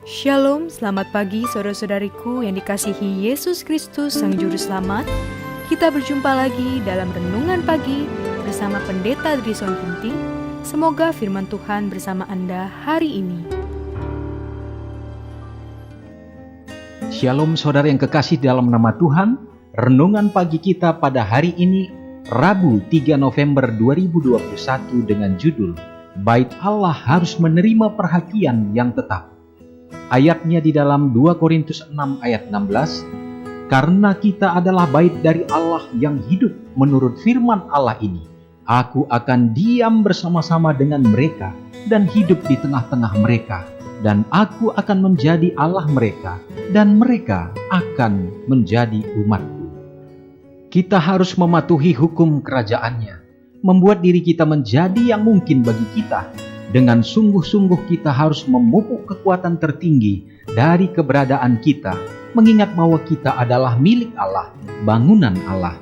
Shalom, selamat pagi saudara-saudariku yang dikasihi Yesus Kristus Sang Juru Selamat. Kita berjumpa lagi dalam Renungan Pagi bersama Pendeta Drison Ginting. Semoga firman Tuhan bersama Anda hari ini. Shalom saudara yang kekasih dalam nama Tuhan. Renungan pagi kita pada hari ini Rabu 3 November 2021 dengan judul Bait Allah harus menerima perhatian yang tetap. Ayatnya di dalam 2 Korintus 6 ayat 16. Karena kita adalah bait dari Allah yang hidup menurut firman Allah ini. Aku akan diam bersama-sama dengan mereka dan hidup di tengah-tengah mereka. Dan aku akan menjadi Allah mereka dan mereka akan menjadi umatku. Kita harus mematuhi hukum kerajaannya. Membuat diri kita menjadi yang mungkin bagi kita. Dengan sungguh-sungguh kita harus memupuk kekuatan tertinggi dari keberadaan kita, mengingat bahwa kita adalah milik Allah, bangunan Allah.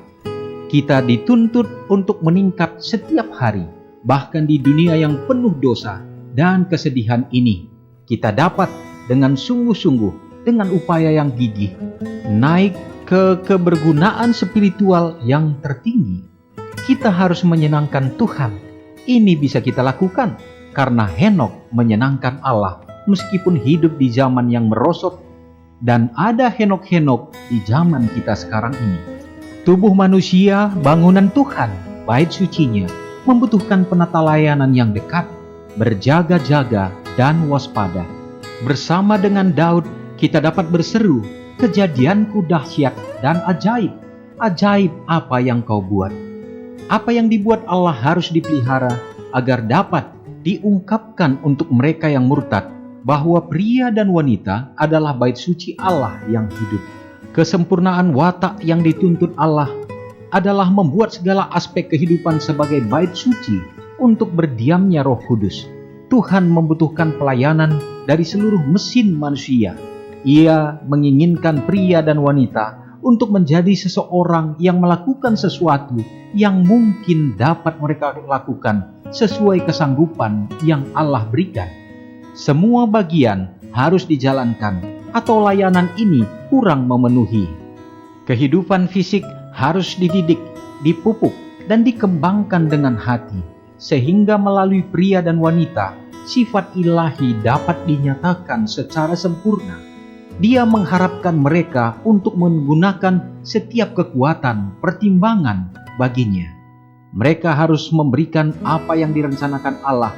Kita dituntut untuk meningkat setiap hari, bahkan di dunia yang penuh dosa dan kesedihan ini. Kita dapat dengan sungguh-sungguh, dengan upaya yang gigih, naik ke kebergunaan spiritual yang tertinggi. Kita harus menyenangkan Tuhan. Ini bisa kita lakukan karena Henokh menyenangkan Allah meskipun hidup di zaman yang merosot, dan ada Henokh-Henokh di zaman kita sekarang ini. Tubuh manusia, bangunan Tuhan, bait sucinya, membutuhkan penata layanan yang dekat, berjaga-jaga dan waspada. Bersama dengan Daud, kita dapat berseru, kejadianku dahsyat dan ajaib. Ajaib apa yang kau buat? Apa yang dibuat Allah harus dipelihara agar dapat diungkapkan untuk mereka yang murtad bahwa pria dan wanita adalah bait suci Allah yang hidup. Kesempurnaan watak yang dituntut Allah adalah membuat segala aspek kehidupan sebagai bait suci untuk berdiamnya Roh Kudus. Tuhan membutuhkan pelayanan dari seluruh mesin manusia. Ia menginginkan pria dan wanita untuk menjadi seseorang yang melakukan sesuatu yang mungkin dapat mereka lakukan sesuai kesanggupan yang Allah berikan. Semua bagian harus dijalankan atau layanan ini kurang memenuhi. Kehidupan fisik harus dididik, dipupuk, dan dikembangkan dengan hati, sehingga melalui pria dan wanita, sifat ilahi dapat dinyatakan secara sempurna. Dia mengharapkan mereka untuk menggunakan setiap kekuatan, pertimbangan baginya. Mereka harus memberikan apa yang direncanakan Allah,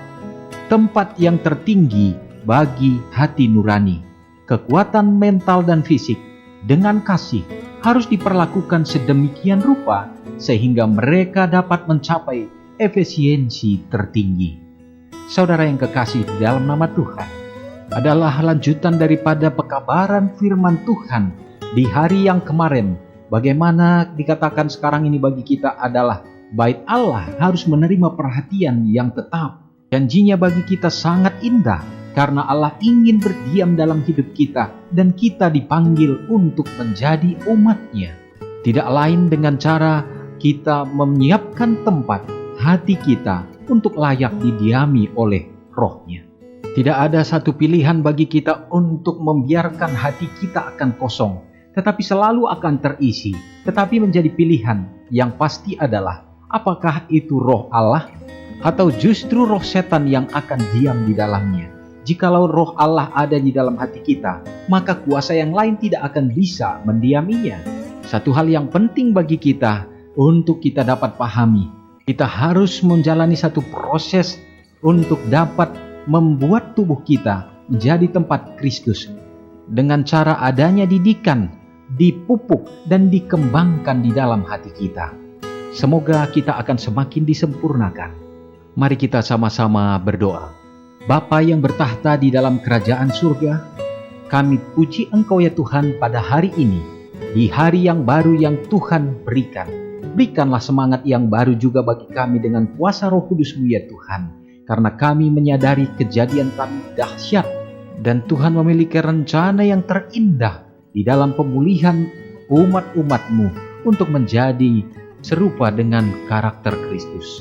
tempat yang tertinggi bagi hati nurani. Kekuatan mental dan fisik dengan kasih harus diperlakukan sedemikian rupa sehingga mereka dapat mencapai efisiensi tertinggi. Saudara yang kekasih dalam nama Tuhan, adalah lanjutan daripada pekabaran firman Tuhan di hari yang kemarin. Bagaimana dikatakan sekarang ini bagi kita adalah bait Allah harus menerima perhatian yang tetap. Janjinya bagi kita sangat indah karena Allah ingin berdiam dalam hidup kita dan kita dipanggil untuk menjadi umat-Nya. Tidak lain dengan cara kita menyiapkan tempat hati kita untuk layak didiami oleh Roh-Nya. Tidak ada satu pilihan bagi kita untuk membiarkan hati kita akan kosong, tetapi selalu akan terisi. Tetapi menjadi pilihan yang pasti adalah apakah itu roh Allah atau justru roh setan yang akan diam di dalamnya. Jikalau roh Allah ada di dalam hati kita, maka kuasa yang lain tidak akan bisa mendiaminya. Satu hal yang penting bagi kita untuk kita dapat pahami, kita harus menjalani satu proses untuk dapat membuat tubuh kita menjadi tempat Kristus dengan cara adanya didikan, dipupuk, dan dikembangkan di dalam hati kita. Semoga kita akan semakin disempurnakan. Mari kita sama-sama berdoa. Bapa yang bertahta di dalam kerajaan surga, kami puji Engkau ya Tuhan pada hari ini, di hari yang baru yang Tuhan berikan. Berikanlah semangat yang baru juga bagi kami dengan kuasa Roh Kudus-Mu ya Tuhan. Karena kami menyadari kejadian kami dahsyat dan Tuhan memiliki rencana yang terindah di dalam pemulihan umat-umat-Mu untuk menjadi serupa dengan karakter Kristus.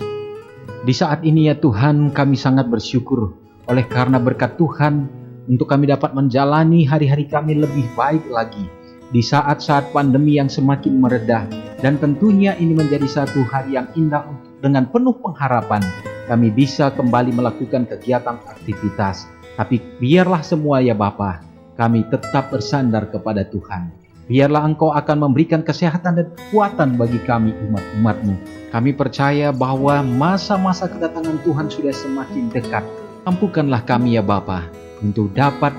Di saat ini ya Tuhan, kami sangat bersyukur oleh karena berkat Tuhan untuk kami dapat menjalani hari-hari kami lebih baik lagi di saat-saat pandemi yang semakin meredah. Dan tentunya ini menjadi satu hari yang indah untuk dengan penuh pengharapan kami bisa kembali melakukan kegiatan aktivitas. Tapi biarlah semua ya Bapa, kami tetap bersandar kepada Tuhan. Biarlah Engkau akan memberikan kesehatan dan kekuatan bagi kami umat-umat-Mu. Kami percaya bahwa masa-masa kedatangan Tuhan sudah semakin dekat. Ampunkanlah kami ya Bapa, untuk dapat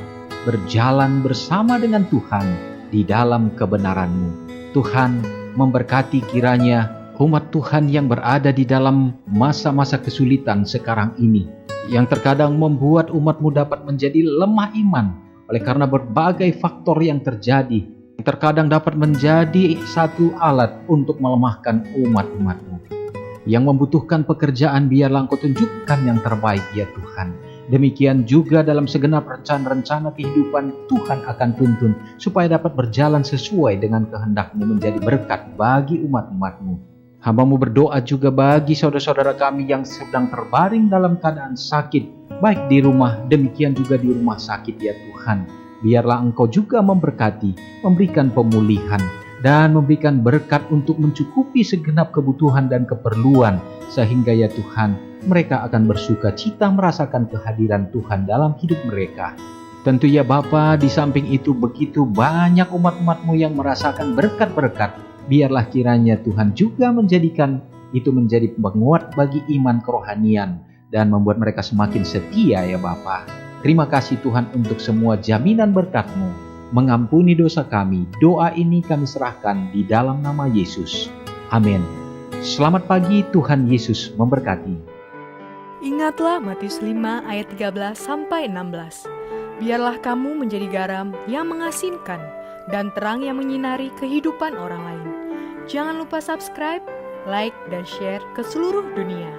berjalan bersama dengan Tuhan di dalam kebenaran-Mu. Tuhan memberkati kiranya umat Tuhan yang berada di dalam masa-masa kesulitan sekarang ini, yang terkadang membuat umat-Mu dapat menjadi lemah iman oleh karena berbagai faktor yang terjadi, yang terkadang dapat menjadi satu alat untuk melemahkan umat-umat-Mu. Yang membutuhkan pekerjaan, biarlah Engkau tunjukkan yang terbaik ya Tuhan. Demikian juga dalam segenap rencana-rencana kehidupan, Tuhan akan tuntun supaya dapat berjalan sesuai dengan kehendak-Mu, menjadi berkat bagi umat-umat-Mu. Hamba-Mu berdoa juga bagi saudara-saudara kami yang sedang terbaring dalam keadaan sakit, baik di rumah, demikian juga di rumah sakit ya Tuhan. Biarlah Engkau juga memberkati, memberikan pemulihan, dan memberikan berkat untuk mencukupi segenap kebutuhan dan keperluan, sehingga ya Tuhan, mereka akan bersuka cita merasakan kehadiran Tuhan dalam hidup mereka. Tentu ya Bapa, di samping itu begitu banyak umat-umat-Mu yang merasakan berkat-berkat. Biarlah kiranya Tuhan juga menjadikan itu menjadi penguat bagi iman kerohanian dan membuat mereka semakin setia ya Bapa. Terima kasih Tuhan untuk semua jaminan berkat-Mu. Mengampuni dosa kami. Doa ini kami serahkan di dalam nama Yesus. Amin. Selamat pagi, Tuhan Yesus memberkati. Ingatlah Matius 5 ayat 13-16. Biarlah kamu menjadi garam yang mengasinkan dan terang yang menyinari kehidupan orang lain. Jangan lupa subscribe, like, dan share ke seluruh dunia.